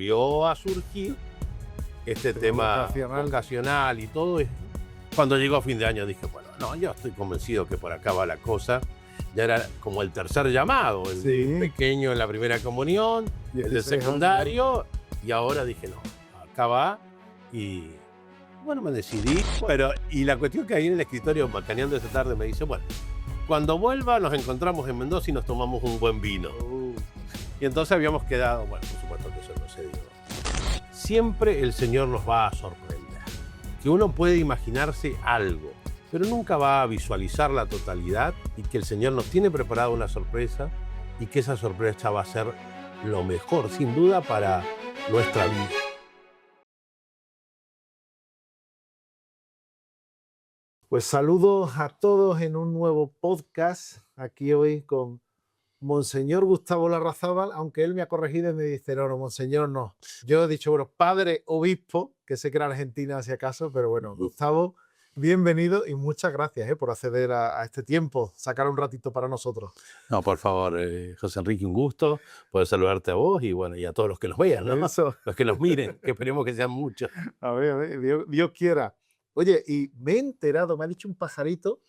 volvió a surgir este tema vocacional y todo. Cuando llegó a fin de año dije, bueno, no, yo estoy convencido que por acá va la cosa. Ya era como el tercer llamado, el pequeño en la primera comunión, el del secundario, y ahora dije, no, acá va. Y bueno, me decidí, y la cuestión que ahí en el escritorio, macaneando esa tarde, me dice, bueno, cuando vuelva nos encontramos en Mendoza y nos tomamos un buen vino. Y entonces habíamos quedado, bueno, por supuesto que eso no se dio. Siempre el Señor nos va a sorprender. Que uno puede imaginarse algo, pero nunca va a visualizar la totalidad, y que el Señor nos tiene preparada una sorpresa y que esa sorpresa va a ser lo mejor, sin duda, para nuestra vida. Pues saludos a todos en un nuevo podcast, aquí hoy con Monseñor Gustavo Larrazábal, aunque él me ha corregido y me dice, no, Monseñor no. Yo he dicho, bueno, padre obispo, que sé que era Argentina si acaso, pero bueno, Gustavo, bienvenido y muchas gracias por acceder a este tiempo, sacar un ratito para nosotros. No, por favor, José Enrique, un gusto poder saludarte a vos y bueno, y a todos los que nos vean, ¿no? Eso. Los que nos miren, que esperemos que sean muchos. A ver, Dios quiera. Oye, y me he enterado, me ha dicho un pajarito,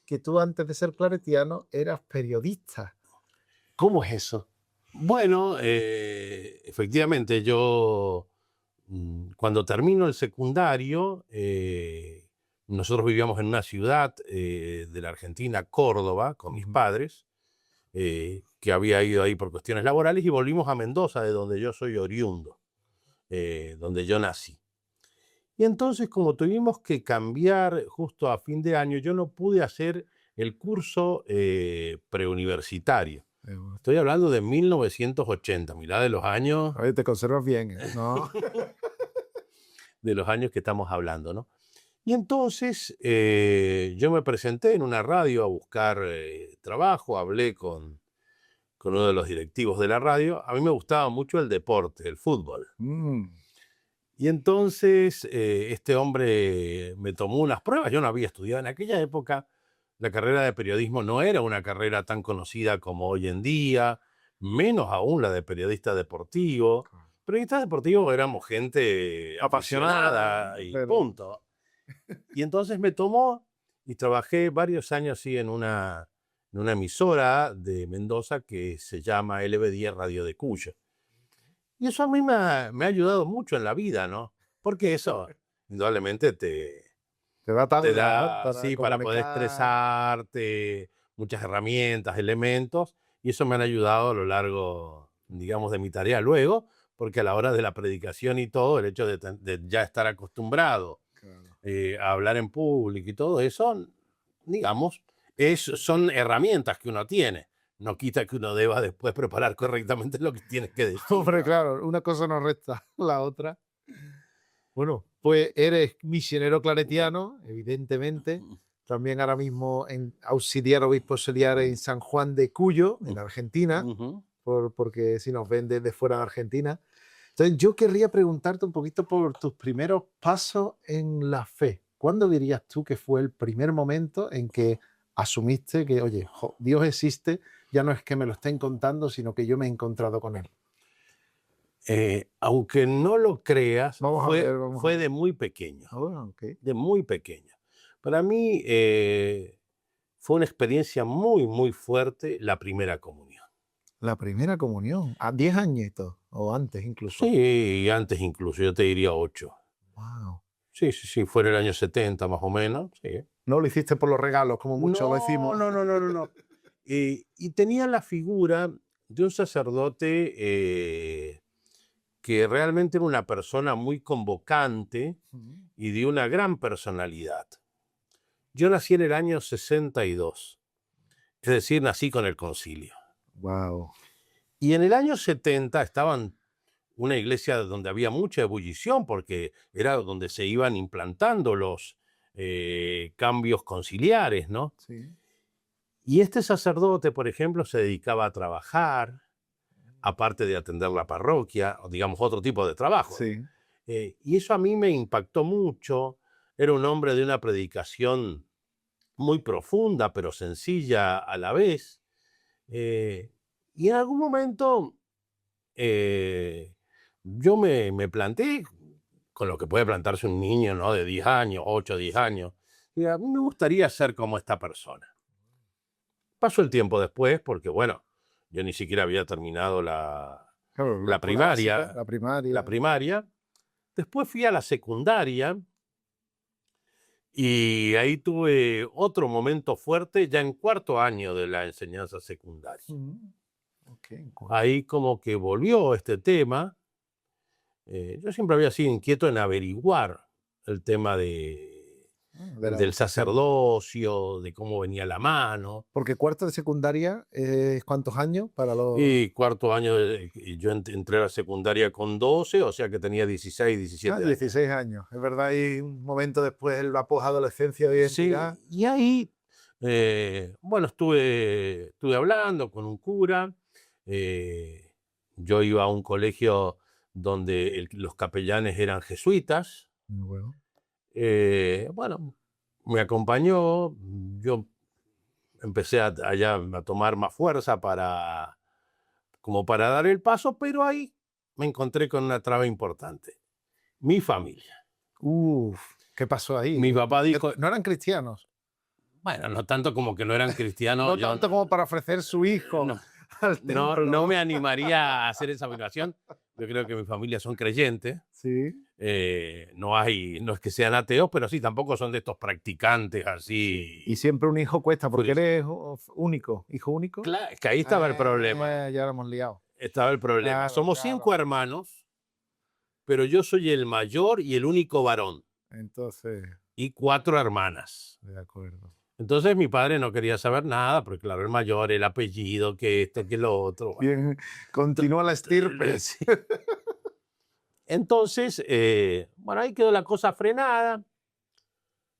que tú antes de ser claretiano eras periodista. ¿Cómo es eso? Bueno, efectivamente, yo cuando termino el secundario, nosotros vivíamos en una ciudad de la Argentina, Córdoba, con mis padres, que había ido ahí por cuestiones laborales, y volvimos a Mendoza, de donde yo soy oriundo, donde yo nací. Y entonces, como tuvimos que cambiar justo a fin de año, yo no pude hacer el curso preuniversitario. Estoy hablando de 1980, mirá de los años... Oye, te conservas bien, ¿no? de los años que estamos hablando, ¿no? Y entonces yo me presenté en una radio a buscar trabajo, hablé con uno de los directivos de la radio. A mí me gustaba mucho el deporte, el fútbol. Y entonces este hombre me tomó unas pruebas. Yo no había estudiado en aquella época. La carrera de periodismo no era una carrera tan conocida como hoy en día, menos aún la de periodista deportivo. Periodistas deportivos éramos gente apasionada y punto. Y entonces me tomó y trabajé varios años así en una emisora de Mendoza que se llama LB10 Radio de Cuyo. Y eso a mí me ha ayudado mucho en la vida, ¿no? Porque eso, indudablemente, te da sí, para poder expresarte, muchas herramientas, elementos, y eso me han ayudado a lo largo, digamos, de mi tarea luego, porque a la hora de la predicación y todo, el hecho de ya estar acostumbrado a hablar en público y todo eso, digamos, son herramientas que uno tiene. No quita que uno deba después preparar correctamente lo que tienes que decir. Hombre, claro, una cosa no resta la otra. Bueno, pues eres misionero claretiano, evidentemente. También ahora mismo auxiliar obispo auxiliar en San Juan de Cuyo, en Argentina, porque si nos ven desde fuera de Argentina. Entonces yo querría preguntarte un poquito por tus primeros pasos en la fe. ¿Cuándo dirías tú que fue el primer momento en que asumiste que, oye, Dios existe, ya no es que me lo estén contando, sino que yo me he encontrado con él? Aunque no lo creas, fue de muy pequeño. De muy pequeño. Para mí fue una experiencia muy, muy fuerte la primera comunión. La primera comunión, a 10 añitos o antes incluso. Sí, antes incluso, yo te diría 8. Wow. Sí, fue en el año 70 más o menos. Sí. No lo hiciste por los regalos, como muchos decimos. No. Y tenía la figura de un sacerdote que realmente era una persona muy convocante y de una gran personalidad. Yo nací en el año 62, es decir, nací con el concilio. Wow. Y en el año 70 estaba en una iglesia donde había mucha ebullición, porque era donde se iban implantando los cambios conciliares, ¿no? Sí. Y este sacerdote, por ejemplo, se dedicaba a trabajar, aparte de atender la parroquia, o digamos otro tipo de trabajo. Sí. Y eso a mí me impactó mucho. Era un hombre de una predicación muy profunda, pero sencilla a la vez. Y en algún momento yo me planté con lo que puede plantarse un niño, ¿no? De 10 años, 8, 10 años. Y a mí me gustaría ser como esta persona. Pasó el tiempo después porque, bueno, yo ni siquiera había terminado Claro, la la escuela básica, primaria, la primaria. la primaria. Después fui a la secundaria y ahí tuve otro momento fuerte ya en cuarto año de la enseñanza secundaria. Ok, Ahí como que volvió este tema. Yo siempre había sido inquieto en averiguar el tema de la del educación. sacerdocio, de cómo venía la mano. Porque cuarto de secundaria es ¿cuántos años para los...? Y cuarto año, y yo entré a la secundaria con 12, o sea que tenía 16, 17 años. 16 años. Es verdad, y un momento después la posadolescencia de Sí, identidad. y ahí, bueno, estuve hablando con un cura. Yo iba a un colegio donde los capellanes eran jesuitas. Bueno. Bueno, me acompañó. Yo empecé allá a tomar más fuerza como para dar el paso, pero ahí me encontré con una traba importante. Mi familia. Uf, ¿qué pasó ahí? Mi papá dijo, No eran cristianos. bueno, no tanto como que no eran cristianos, No yo tanto como para ofrecer su hijo no, al templo, no ¿no? me animaría a hacer esa afirmación. Yo creo que mi familia son creyentes. Sí. No es que sean ateos, pero sí, tampoco son de estos practicantes así. Y siempre un hijo cuesta, porque furiosos. eres único, hijo único. Claro, es que ahí estaba el problema. Ya lo hemos liado. Estaba el problema. Claro, Somos claro. 5 hermanos, pero yo soy el mayor y el único varón. Entonces, Y 4 hermanas. de acuerdo. Entonces mi padre no quería saber nada, porque claro, el mayor, el apellido, que esto, que lo otro. Bien, continúa la estirpe. Sí. Entonces, bueno, ahí quedó la cosa frenada.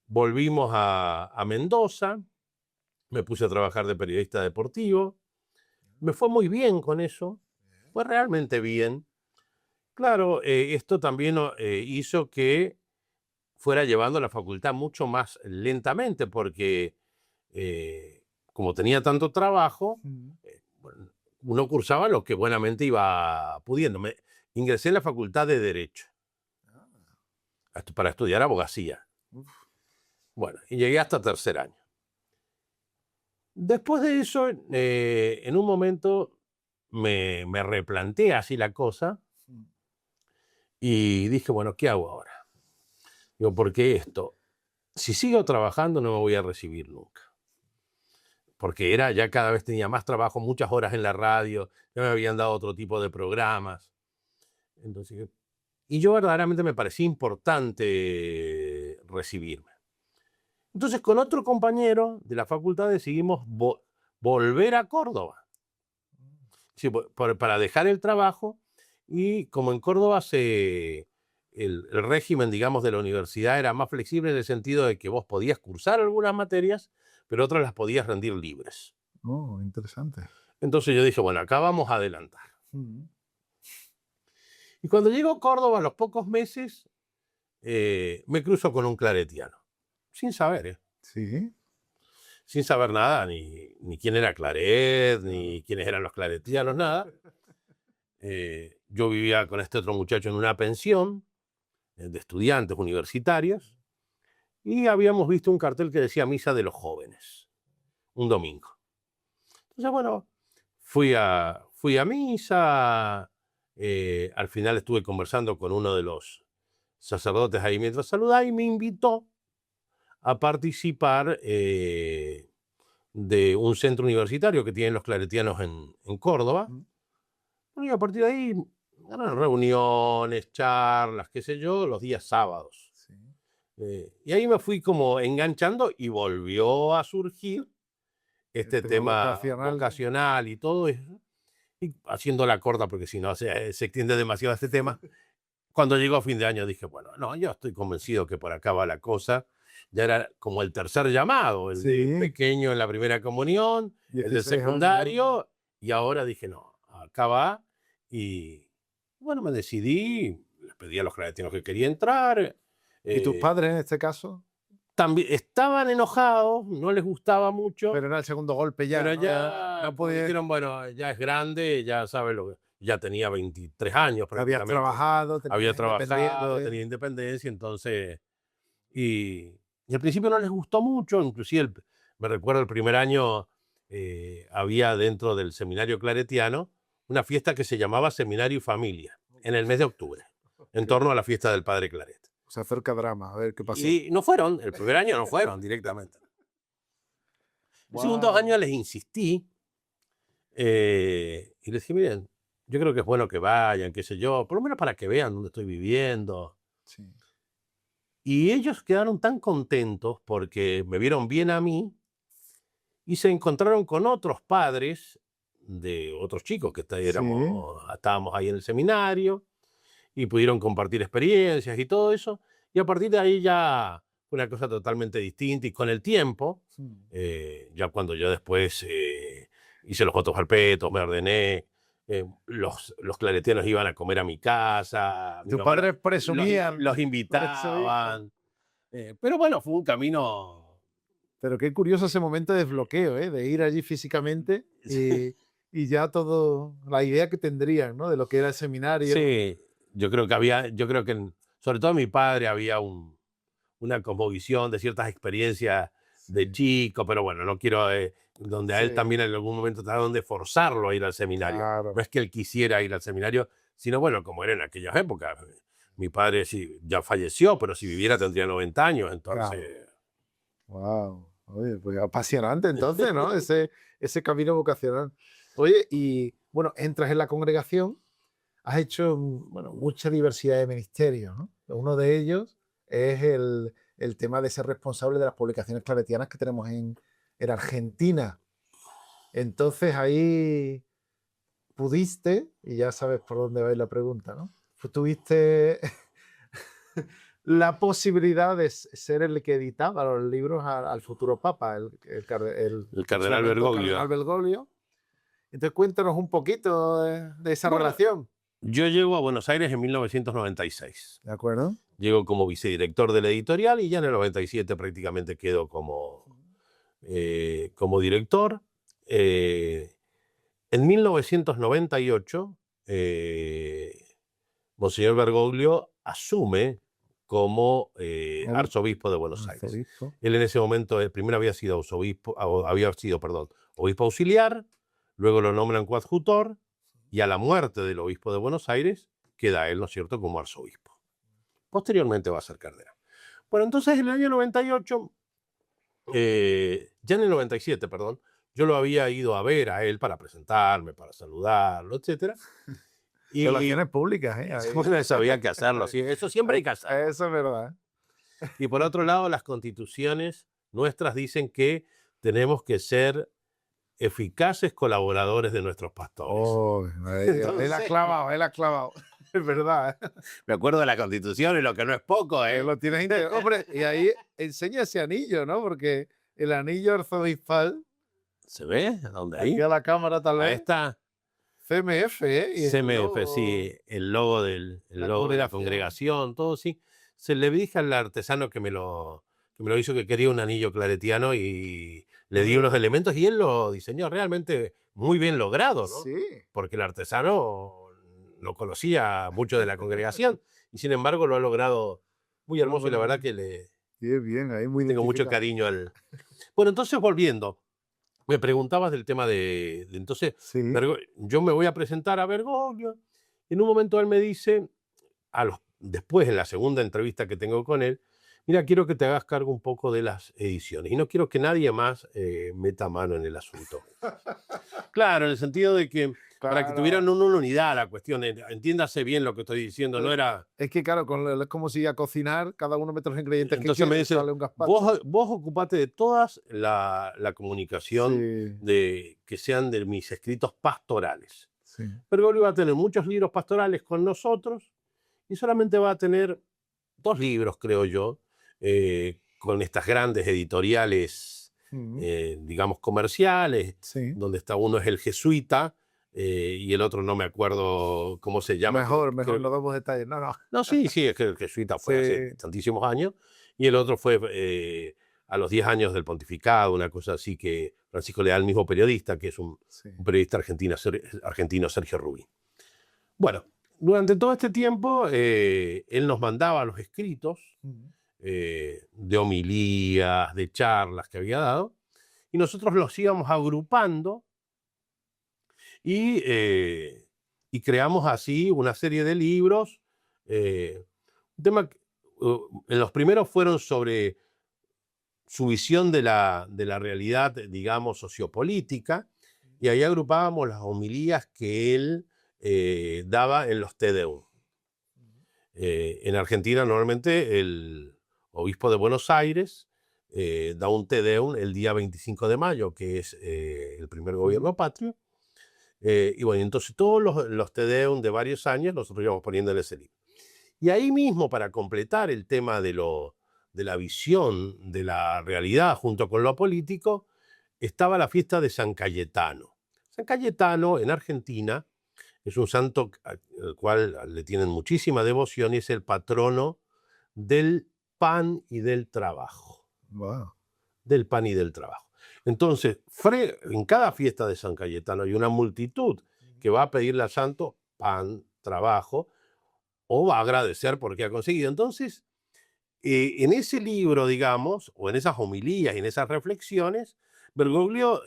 Volvimos a Mendoza. Me puse a trabajar de periodista deportivo. Me fue muy bien con eso. Fue realmente bien. Claro, esto también hizo que fuera llevando la facultad mucho más lentamente, porque como tenía tanto trabajo, bueno, uno cursaba lo que buenamente iba pudiendo. Ingresé en la facultad de Derecho para estudiar abogacía. Bueno, y llegué hasta tercer año. Después de eso, en un momento me replanteé así la cosa y dije, bueno, ¿qué hago ahora? Digo, porque esto, si sigo trabajando no me voy a recibir nunca. Porque ya cada vez tenía más trabajo, muchas horas en la radio, ya me habían dado otro tipo de programas. Entonces, y yo verdaderamente me parecía importante recibirme. Entonces, con otro compañero de la facultad decidimos volver a Córdoba. Sí, para dejar el trabajo, y como en Córdoba el régimen, digamos, de la universidad era más flexible en el sentido de que vos podías cursar algunas materias, pero otras las podías rendir libres. Oh, interesante. Entonces yo dije, bueno, acá vamos a adelantar. Y cuando llego a Córdoba, a los pocos meses, me cruzo con un claretiano, sin saber, Sí. sin saber nada, ni quién era Claret, ni quiénes eran los claretianos, nada. Yo vivía con este otro muchacho en una pensión de estudiantes universitarios y habíamos visto un cartel que decía Misa de los Jóvenes, un domingo. Entonces, bueno, fui a misa. Al final estuve conversando con uno de los sacerdotes ahí mientras saludaba y me invitó a participar de un centro universitario que tienen los claretianos en Córdoba. Y a partir de ahí eran reuniones, charlas, qué sé yo, los días sábados. Sí. Y ahí me fui como enganchando y volvió a surgir este tema vocacional y todo eso. Y haciendo la corta, porque si no se extiende demasiado este tema. Cuando llegó a fin de año dije, bueno, no, yo estoy convencido que por acá va la cosa. Ya era como el tercer llamado, el de pequeño en la primera comunión, el de secundario, y ahora dije, no, acá va. Y bueno, me decidí, les pedí a los claretianos que quería entrar. ¿Y tus padres en este caso? También estaban enojados, no les gustaba mucho. Pero era el segundo golpe ya. Pero ¿no? ya no podía... dijeron, bueno, ya es grande, ya sabe lo que... ya tenía 23 años Habías prácticamente. trabajado, Había trabajado, independiente. tenía independencia, entonces... Y al principio no les gustó mucho, inclusive me recuerdo el primer año había dentro del seminario claretiano una fiesta que se llamaba Seminario y Familia, en el mes de octubre, en torno a la fiesta del Padre Claret. Se acerca drama, a ver qué pasó. Y no fueron, el primer año no fueron directamente. El segundo Wow. año les insistí y les dije, miren, yo creo que es bueno que vayan, qué sé yo, por lo menos para que vean dónde estoy viviendo. Sí. Y ellos quedaron tan contentos porque me vieron bien a mí y se encontraron con otros padres de otros chicos que estábamos ahí en el seminario y pudieron compartir experiencias y todo eso. Y a partir de ahí ya fue una cosa totalmente distinta. Y con el tiempo, ya cuando yo después hice los votos perpetuos, me ordené, los claretianos iban a comer a mi casa. Tus padres presumían. Los invitaban. Pero bueno, fue un camino... Pero qué curioso ese momento de desbloqueo, ¿eh? De ir allí físicamente y ya todo, la idea que tendrían, ¿no? De lo que era el seminario. Sí, yo creo que sobre todo en mi padre había una cosmovisión de ciertas experiencias de chico, pero bueno, no quiero, donde a él también en algún momento trataron de forzarlo a ir al seminario. Claro. No es que él quisiera ir al seminario, sino bueno, como era en aquellas épocas. Mi padre sí, ya falleció, pero si viviera tendría 90 años, entonces... Wow. Oye, pues apasionante entonces, ¿no? Ese camino vocacional. Oye, y bueno, entras en la congregación, has hecho, bueno, mucha diversidad de ministerios, ¿no? Uno de ellos es el tema de ser responsable de las publicaciones claretianas que tenemos en Argentina. Entonces ahí pudiste, y ya sabes por dónde va a ir la pregunta, ¿no? Tuviste la posibilidad de ser el que editaba los libros al futuro Papa, el cardenal Bergoglio. Cardenal Bergoglio. Entonces cuéntanos un poquito de esa relación. Yo llego a Buenos Aires en 1996. ¿De acuerdo? Llego como vicedirector de la editorial y ya en el 97 prácticamente quedo como director. En 1998, Monseñor Bergoglio asume como arzobispo de Buenos Aires. Él en ese momento, primero había sido obispo auxiliar, luego lo nombran coadjutor y a la muerte del obispo de Buenos Aires queda él, ¿no es cierto?, como arzobispo. Posteriormente va a ser cardenal. Bueno, entonces en el año 98, ya en el 97, perdón, yo lo había ido a ver a él para presentarme, para saludarlo, etc. Y relaciones públicas, ¿eh? Bueno, eso había que hacerlo, sí, eso siempre hay que hacerlo. Eso es verdad. Y por otro lado, las constituciones nuestras dicen que tenemos que ser eficaces colaboradores de nuestros pastores. Oh, él ha clavado. Es verdad. Me acuerdo de la Constitución y lo que no es poco, ¿eh? Lo tienes hombre, y ahí enseña ese anillo, ¿no? Porque el anillo arzobispal. ¿Se ve? ¿Dónde ahí? Aquí a la cámara tal vez. Ahí está. CMF, ¿eh? Y CMF, sí. El logo de la congregación, todo sí. Se le dije al artesano que me lo hizo, que quería un anillo claretiano y le di unos elementos y él lo diseñó realmente muy bien logrado, ¿no? Sí. Porque el artesano no conocía mucho de la congregación y sin embargo lo ha logrado muy hermoso y la verdad que le bien, ahí muy tengo mucho cariño al... Bueno, entonces volviendo, me preguntabas del tema de entonces, sí. Yo me voy a presentar a Bergoglio y en un momento él me dice, después en la segunda entrevista que tengo con él, mira, quiero que te hagas cargo un poco de las ediciones y no quiero que nadie más meta mano en el asunto. Claro, en el sentido de que para que tuvieran una unidad la cuestión, entiéndase bien lo que estoy diciendo, no era... Es que claro, es como si a cocinar, cada uno mete los ingredientes entonces que me dice, vos ocupate de todas la comunicación que sean de mis escritos pastorales. Sí. Bergoglio va a tener muchos libros pastorales con nosotros y solamente va a tener 2 libros, creo yo, con estas grandes editoriales, digamos, comerciales, donde está uno es el Jesuita y el otro no me acuerdo cómo se llama. Mejor, no damos detalles. No, sí, es que el Jesuita fue hace tantísimos años y el otro fue a los 10 años del pontificado, una cosa así que Francisco Leal, mismo periodista, que es un periodista argentino, Sergio Rubin. Bueno, durante todo este tiempo él nos mandaba los escritos de homilías, de charlas que había dado, y nosotros los íbamos agrupando y, y creamos así una serie de libros. Un tema, en los primeros fueron sobre su visión de la realidad, digamos, sociopolítica, y ahí agrupábamos las homilías que él daba en los Te Deum. En Argentina normalmente el obispo de Buenos Aires da un Te Deum el día 25 de mayo, que es el primer gobierno patrio. Y bueno, entonces todos los Te Deum de varios años nosotros íbamos poniendo en ese libro. Y ahí mismo, para completar el tema de la visión de la realidad junto con lo político, estaba la fiesta de San Cayetano. San Cayetano en Argentina es un santo al cual le tienen muchísima devoción y es el patrono del pan y del trabajo. Wow. Del pan y del trabajo. Entonces, en cada fiesta de San Cayetano hay una multitud que va a pedirle al santo pan, trabajo, o va a agradecer porque ha conseguido. Entonces, en ese libro, digamos, o en esas homilías y en esas reflexiones, Bergoglio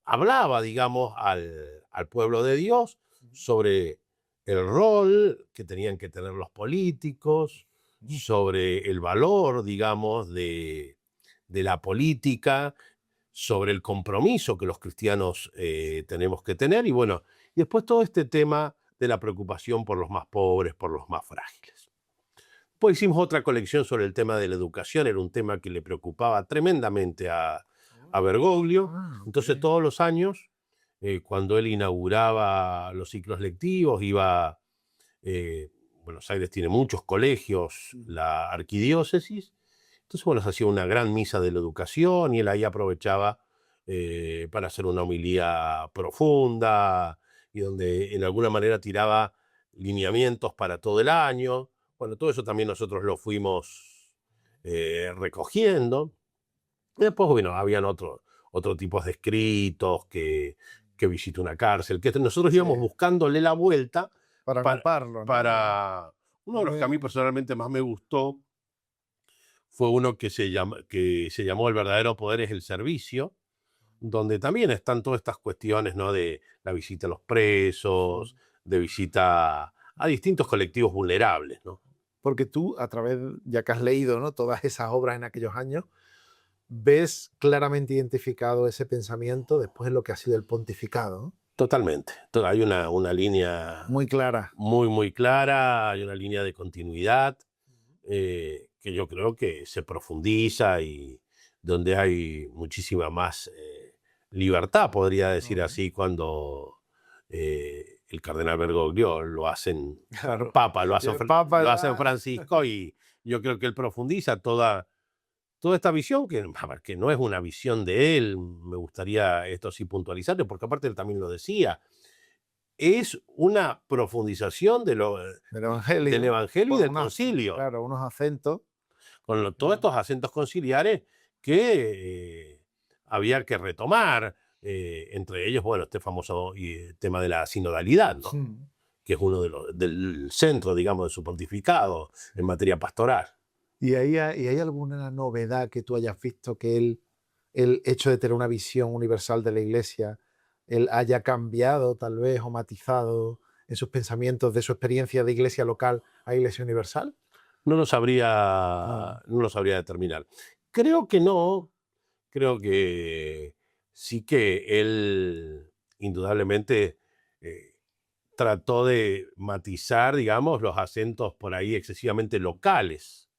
hablaba, digamos, al pueblo de Dios sobre el rol que tenían que tener los políticos, sobre el valor, digamos, de la política, sobre el compromiso que los cristianos tenemos que tener, y bueno, y después todo este tema de la preocupación por los más pobres, por los más frágiles. Pues hicimos otra colección sobre el tema de la educación, era un tema que le preocupaba tremendamente a Bergoglio. Entonces todos los años, cuando él inauguraba los ciclos lectivos, iba, Buenos Aires tiene muchos colegios, la arquidiócesis, entonces bueno, se hacía una gran misa de la educación y él ahí aprovechaba para hacer una homilía profunda y donde en alguna manera tiraba lineamientos para todo el año. Bueno, todo eso también nosotros lo fuimos recogiendo. Y después, bueno, habían otros tipos de escritos, que visita una cárcel, que nosotros íbamos buscándole la vuelta Para agruparlo, ¿no? para uno de los que a mí personalmente más me gustó fue uno que se llamó El verdadero poder es el servicio, donde también están todas estas cuestiones, ¿no? De la visita a los presos, de visita a distintos colectivos vulnerables, ¿no? Porque tú, a través, ya que has leído, ¿no?, todas esas obras en aquellos años, ves claramente identificado ese pensamiento después de lo que ha sido el pontificado, ¿no? Totalmente. Hay una línea muy clara. Muy, muy clara, hay una línea de continuidad que yo creo que se profundiza y donde hay muchísima más libertad, podría decir así, cuando el cardenal Bergoglio lo hacen papa, lo hacen Francisco, y yo creo que él profundiza toda esta visión, que no es una visión de él. Me gustaría esto sí puntualizarlo, porque aparte él también lo decía, es una profundización del Evangelio y del Concilio. Claro, unos acentos. Con todos estos acentos conciliares que había que retomar, entre ellos, bueno, este famoso tema de la sinodalidad, ¿no? Que es uno del centro, digamos, de su pontificado en materia pastoral. ¿Y hay alguna novedad que tú hayas visto que el hecho de tener una visión universal de la Iglesia, él haya cambiado tal vez o matizado en sus pensamientos de su experiencia de iglesia local a iglesia universal? No lo sabría determinar. Creo que no. Creo que sí, que él indudablemente trató de matizar, digamos, los acentos por ahí excesivamente locales.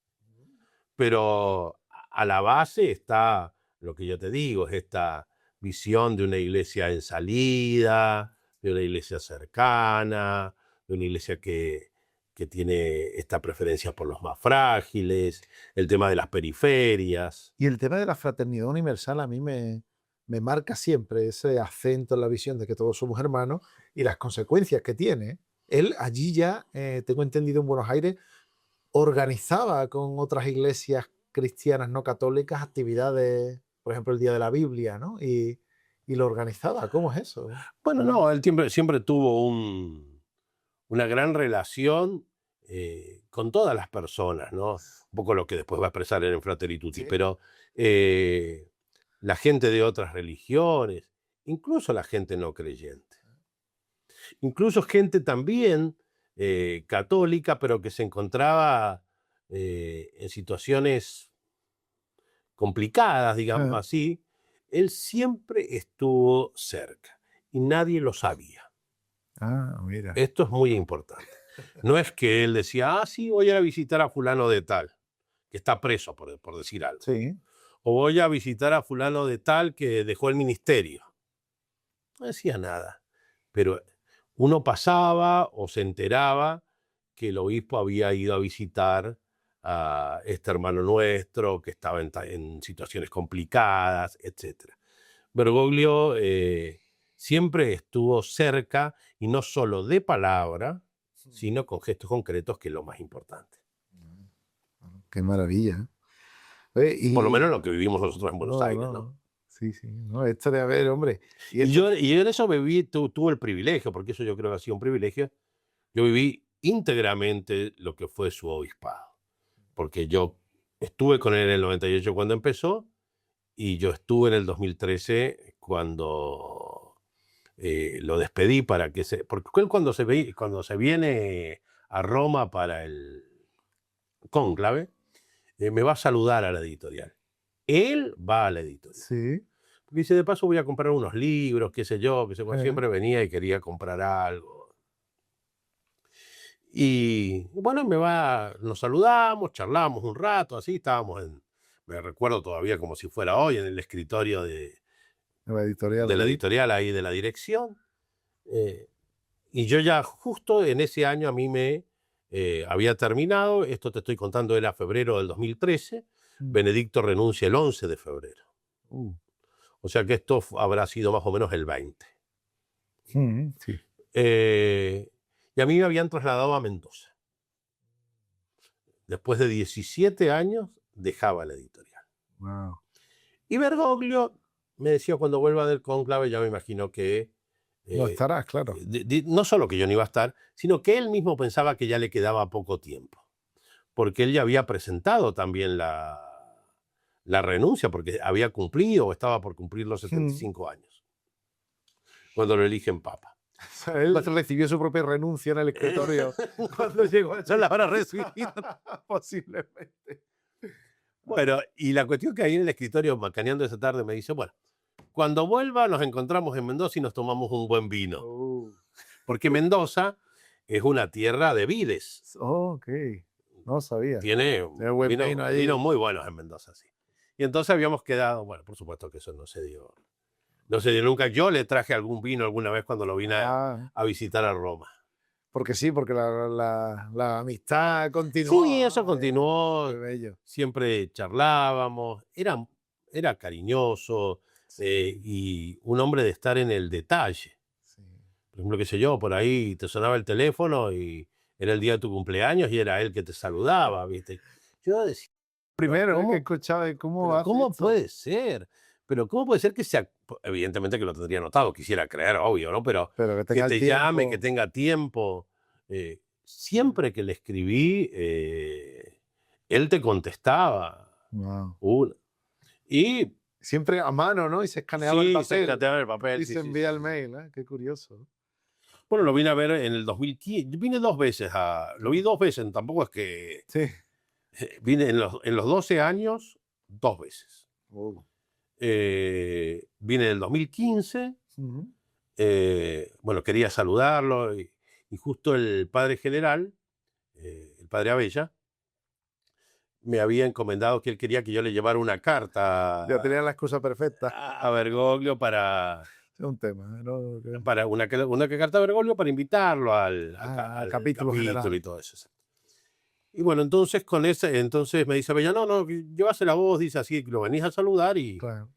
Pero a la base está lo que yo te digo, es esta visión de una iglesia en salida, de una iglesia cercana, de una iglesia que tiene esta preferencia por los más frágiles, el tema de las periferias. Y el tema de la fraternidad universal a mí me marca siempre ese acento en la visión de que todos somos hermanos y las consecuencias que tiene. Él allí ya, tengo entendido, en Buenos Aires, organizaba con otras iglesias cristianas no católicas actividades, por ejemplo, el Día de la Biblia, ¿no? Y lo organizaba. ¿Cómo es eso? Bueno, no, él siempre tuvo un una gran relación con todas las personas, ¿no? Un poco lo que después va a expresar en Fratelli Tutti, Sí. pero la gente de otras religiones, incluso la gente no creyente, incluso gente también católica, pero que se encontraba en situaciones complicadas, digamos Ajá. así, él siempre estuvo cerca y nadie lo sabía. Ah, mira. Esto es muy importante. No es que él decía, ah, sí, voy a ir a visitar a fulano de tal, que está preso, por decir algo. Sí. O voy a visitar a fulano de tal que dejó el ministerio. No decía nada. Pero uno pasaba o se enteraba que el obispo había ido a visitar a este hermano nuestro que estaba en situaciones complicadas, etc. Bergoglio siempre estuvo cerca, y no solo de palabra, sino con gestos concretos, que es lo más importante. Qué maravilla. Oye, Por lo menos lo que vivimos nosotros en Buenos no, Aires, ¿no? no. Sí, sí. No, esto de haber, hombre. Y Y esto, yo en eso tuve el privilegio, porque eso yo creo que ha sido un privilegio. Yo viví íntegramente lo que fue su obispado, porque yo estuve con él en el 98 cuando empezó, y yo estuve en el 2013 cuando lo despedí para que porque él cuando se viene a Roma para el cónclave, me va a saludar a la editorial. Él va a la editorial. sí. Porque dice, de paso voy a comprar unos libros, qué sé yo, siempre venía y quería comprar algo. Y bueno, nos saludamos, charlamos un rato, así estábamos me recuerdo todavía como si fuera hoy, en el escritorio de La editorial. la Sí. editorial ahí de la dirección. Y yo ya justo en ese año a mí me había terminado, esto te estoy contando, era febrero del 2013, Benedicto renuncia el 11 de febrero. O sea que esto habrá sido más o menos el 20. Sí. Y a mí me habían trasladado a Mendoza. Después de 17 años dejaba la editorial. Wow. Y Bergoglio me decía, cuando vuelva del cónclave, ya me imagino que No estarás, claro. no solo que yo no iba a estar, sino que él mismo pensaba que ya le quedaba poco tiempo, porque él ya había presentado también la renuncia, porque había cumplido o estaba por cumplir los 75 años, cuando lo eligen papa. O sea, él recibió su propia renuncia en el escritorio cuando llegó a Son las horas recibir. posiblemente. Bueno, y la cuestión que ahí en el escritorio, macaneando esa tarde, me dice, bueno, cuando vuelva nos encontramos en Mendoza y nos tomamos un buen vino. Porque Mendoza es una tierra de vides. Oh, ok. No sabía. Tiene buen vino allí. vinos muy buenos en Mendoza, sí. Y entonces habíamos quedado, bueno, por supuesto que eso no se dio. No se dio nunca. Yo le traje algún vino alguna vez cuando lo vine a visitar a Roma. Porque sí, porque la amistad continuó. Sí, eso continuó. Qué bello. Siempre charlábamos. Era cariñoso y un hombre de estar en el detalle. Sí. Por ejemplo, qué sé yo, por ahí te sonaba el teléfono y era el día de tu cumpleaños y era él que te saludaba, ¿viste? Yo decía, primero que escuchaba ¿cómo puede ser? Pero ¿cómo puede ser que sea? Evidentemente que lo tendría notado, quisiera creer, obvio, ¿no? Pero que que te llame, que tenga tiempo. Siempre que le escribí, él te contestaba. Wow. Y siempre a mano, ¿no? Y se escaneaba el papel. Se escaneaba el papel. Y se envía el mail, ¿eh? Qué curioso. Bueno, lo vine a ver en el 2015. Vine 2 veces lo vi 2 veces, tampoco es que... Sí. Vine en los 12 años 2 veces. Vine en el 2015. Bueno, quería saludarlo y justo el padre general, el padre Abella, me había encomendado que él quería que yo le llevara una carta. Ya tenía la excusa perfecta. A Bergoglio para... Es un tema, ¿no? Para una carta a Bergoglio para invitarlo al capítulo y todo eso. Y bueno, entonces entonces me dice Abella, no, llévasela vos, dice, así lo venís a saludar y... Claro.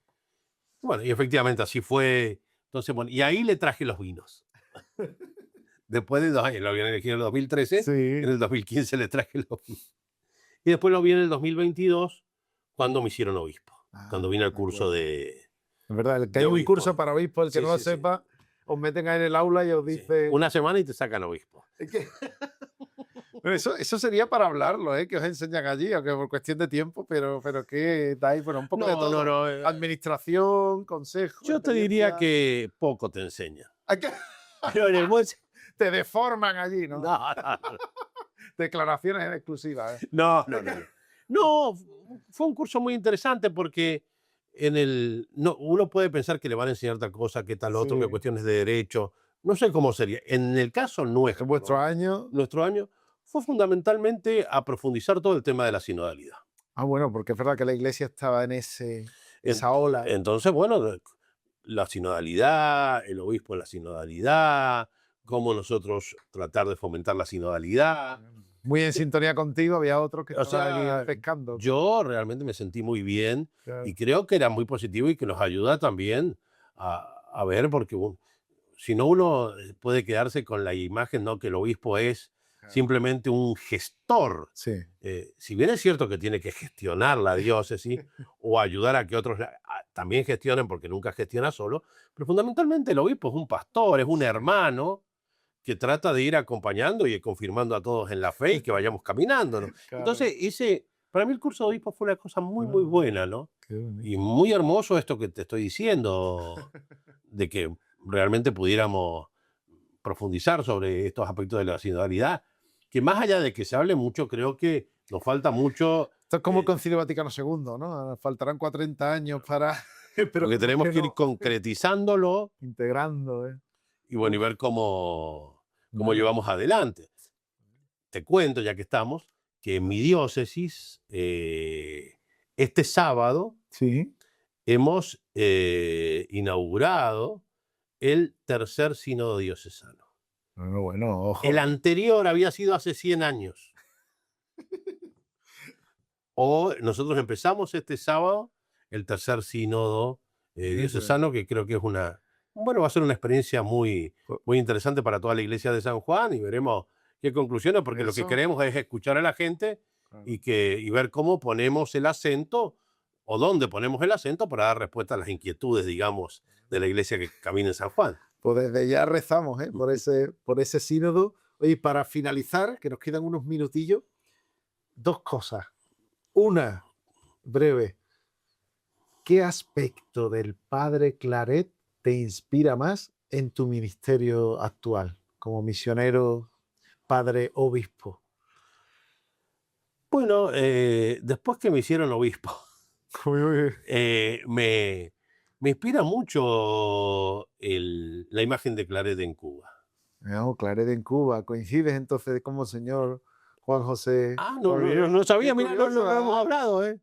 Bueno, y efectivamente así fue. Entonces, bueno, y ahí le traje los vinos. Después de 2 años, lo habían elegido en el 2013, sí. En el 2015 le traje los vinos. Y después lo vi en el 2022, cuando me hicieron obispo, cuando vine al curso de... Es verdad, el que hay un curso para obispo, el que no lo sepa, os meten ahí en el aula y os Sí, dicen... una semana y te sacan obispo. Es que- Pero eso sería para hablarlo, ¿eh? Que os enseñan allí, aunque por cuestión de tiempo, pero que dais, bueno, un poco de No, todo. no. Administración, consejo, Yo te diría experiencia. que poco te enseñan. Hay que- Pero en el buen Te deforman allí, ¿no? No, no, no. Declaraciones en exclusiva, ¿eh? No, no, no. No, fue un curso muy interesante porque uno puede pensar que le van a enseñar tal cosa, que tal otro, que Sí. cuestiones de derecho. No sé cómo sería. En el caso En nuestro, vuestro año... nuestro año, fue fundamentalmente a profundizar todo el tema de la sinodalidad. Ah, bueno, porque es verdad que la iglesia estaba en esa ola. Entonces, bueno, la sinodalidad, el obispo en la sinodalidad, cómo nosotros tratar de fomentar la sinodalidad. Muy en sintonía contigo, había otros que O estaban sea, ahí pescando. yo realmente me sentí muy bien Claro. y creo que era muy positivo y que nos ayuda también a ver, porque si no uno puede quedarse con la imagen, ¿no? Que el obispo es Claro. simplemente un gestor. Sí. Si bien es cierto que tiene que gestionar la diócesis o ayudar a que otros también gestionen, porque nunca gestiona solo, pero fundamentalmente el obispo es un pastor, es un hermano que trata de ir acompañando y confirmando a todos en la fe y que vayamos caminando, ¿no? Claro. Entonces, para mí el curso de obispo fue una cosa muy, muy buena, ¿no? Qué bonito. Y muy hermoso esto que te estoy diciendo, de que realmente pudiéramos profundizar sobre estos aspectos de la sinodalidad, que más allá de que se hable mucho, creo que nos falta mucho, Esto es como el Concilio Vaticano II, ¿no? Faltarán 40 años para... Pero porque tenemos que ir no, concretizándolo integrando, ¿eh? y bueno, y ver cómo Bueno. llevamos adelante. Te cuento, ya que estamos, que en mi diócesis, este sábado, Sí. hemos inaugurado el tercer sínodo diocesano. Bueno, ojo. El anterior había sido hace 100 años. Nosotros empezamos este sábado el tercer sínodo diocesano, que creo que es va a ser una experiencia muy, muy interesante para toda la iglesia de San Juan y veremos qué conclusiones, porque lo que Eso. queremos es escuchar a la gente Claro. y ver cómo ponemos el acento o dónde ponemos el acento para dar respuesta a las inquietudes, digamos, de la iglesia que camina en San Juan. Pues desde ya rezamos, ¿eh? por ese sínodo. Oye, para finalizar, que nos quedan unos minutillos, dos cosas. Una, breve. ¿Qué aspecto del padre Claret te inspira más en tu ministerio actual como misionero, padre obispo? Bueno, después que me hicieron obispo, me inspira mucho la imagen de Claret en Cuba. No, Claret en Cuba. ¿Coincides entonces como señor Juan José? No sabía, Qué mira, no curioso, hemos ¿eh? hablado, ¿eh?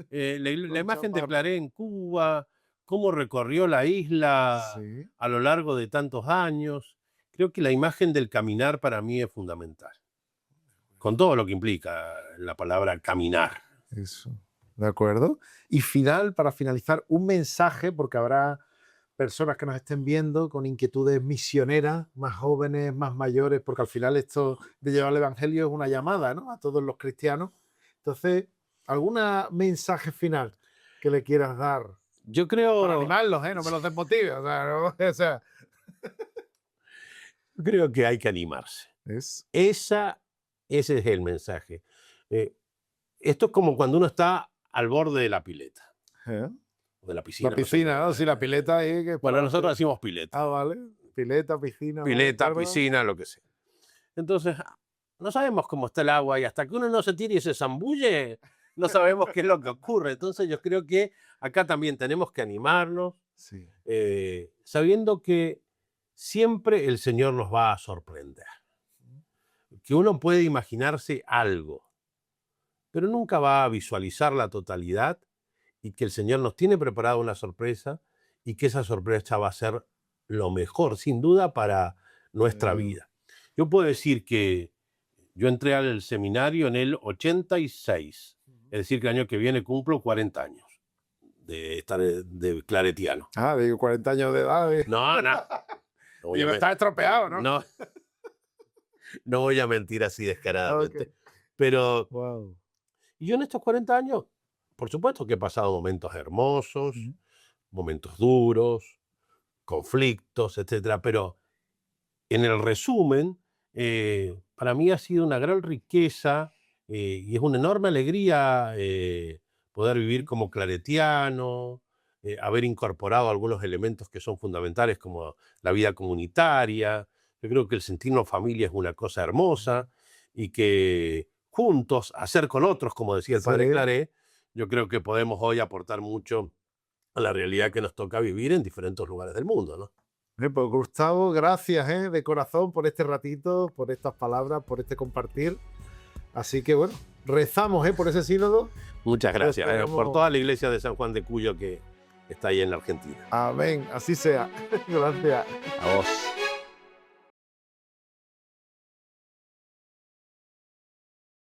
La Con imagen de chaparra. Claret en Cuba, cómo recorrió la isla Sí. a lo largo de tantos años. Creo que la imagen del caminar para mí es fundamental. Con todo lo que implica la palabra caminar. Eso. ¿De acuerdo? Y para finalizar, un mensaje, porque habrá personas que nos estén viendo con inquietudes misioneras, más jóvenes, más mayores, porque al final esto de llevar el evangelio es una llamada, ¿no? A todos los cristianos. Entonces, ¿algún mensaje final que le quieras dar? Yo creo, Para animarlos, ¿eh? No me los desmotive. O sea, ¿no? O sea, creo que hay que animarse. Ese es el mensaje. Esto es como cuando uno está al borde de la pileta. ¿Eh? O de la piscina. La piscina, ¿no? Si la pileta ahí... Bueno, nosotros decimos pileta. Ah, vale. Pileta, piscina. Pileta, ¿vale? piscina, lo que sea. Entonces, no sabemos cómo está el agua y hasta que uno no se tire y se zambulle, no sabemos qué es lo que ocurre. Entonces yo creo que acá también tenemos que animarnos, Sí. sabiendo que siempre el Señor nos va a sorprender. Que uno puede imaginarse algo, pero nunca va a visualizar la totalidad y que el Señor nos tiene preparada una sorpresa y que esa sorpresa va a ser lo mejor, sin duda, para nuestra vida. Yo puedo decir que yo entré al seminario en el 86, es decir, que el año que viene cumplo 40 años de estar de claretiano. Ah, digo, 40 años de edad. No. Y me estás estropeado, ¿no? No voy a mentir así descaradamente. Okay. Pero Wow. yo en estos 40 años, por supuesto que he pasado momentos hermosos, momentos duros, conflictos, etcétera. Pero en el resumen, para mí ha sido una gran riqueza y es una enorme alegría poder vivir como claretiano, haber incorporado algunos elementos que son fundamentales como la vida comunitaria. Yo creo que el sentirnos familia es una cosa hermosa y que juntos, hacer con otros, como decía el padre Sí. Claret, yo creo que podemos hoy aportar mucho a la realidad que nos toca vivir en diferentes lugares del mundo, ¿no? Pues Gustavo, gracias de corazón por este ratito, por estas palabras, por este compartir. Así que bueno, rezamos por ese sínodo. Muchas gracias por Esperemos- toda la iglesia de San Juan de Cuyo que está ahí en la Argentina. Amén, así sea. Gracias. A vos.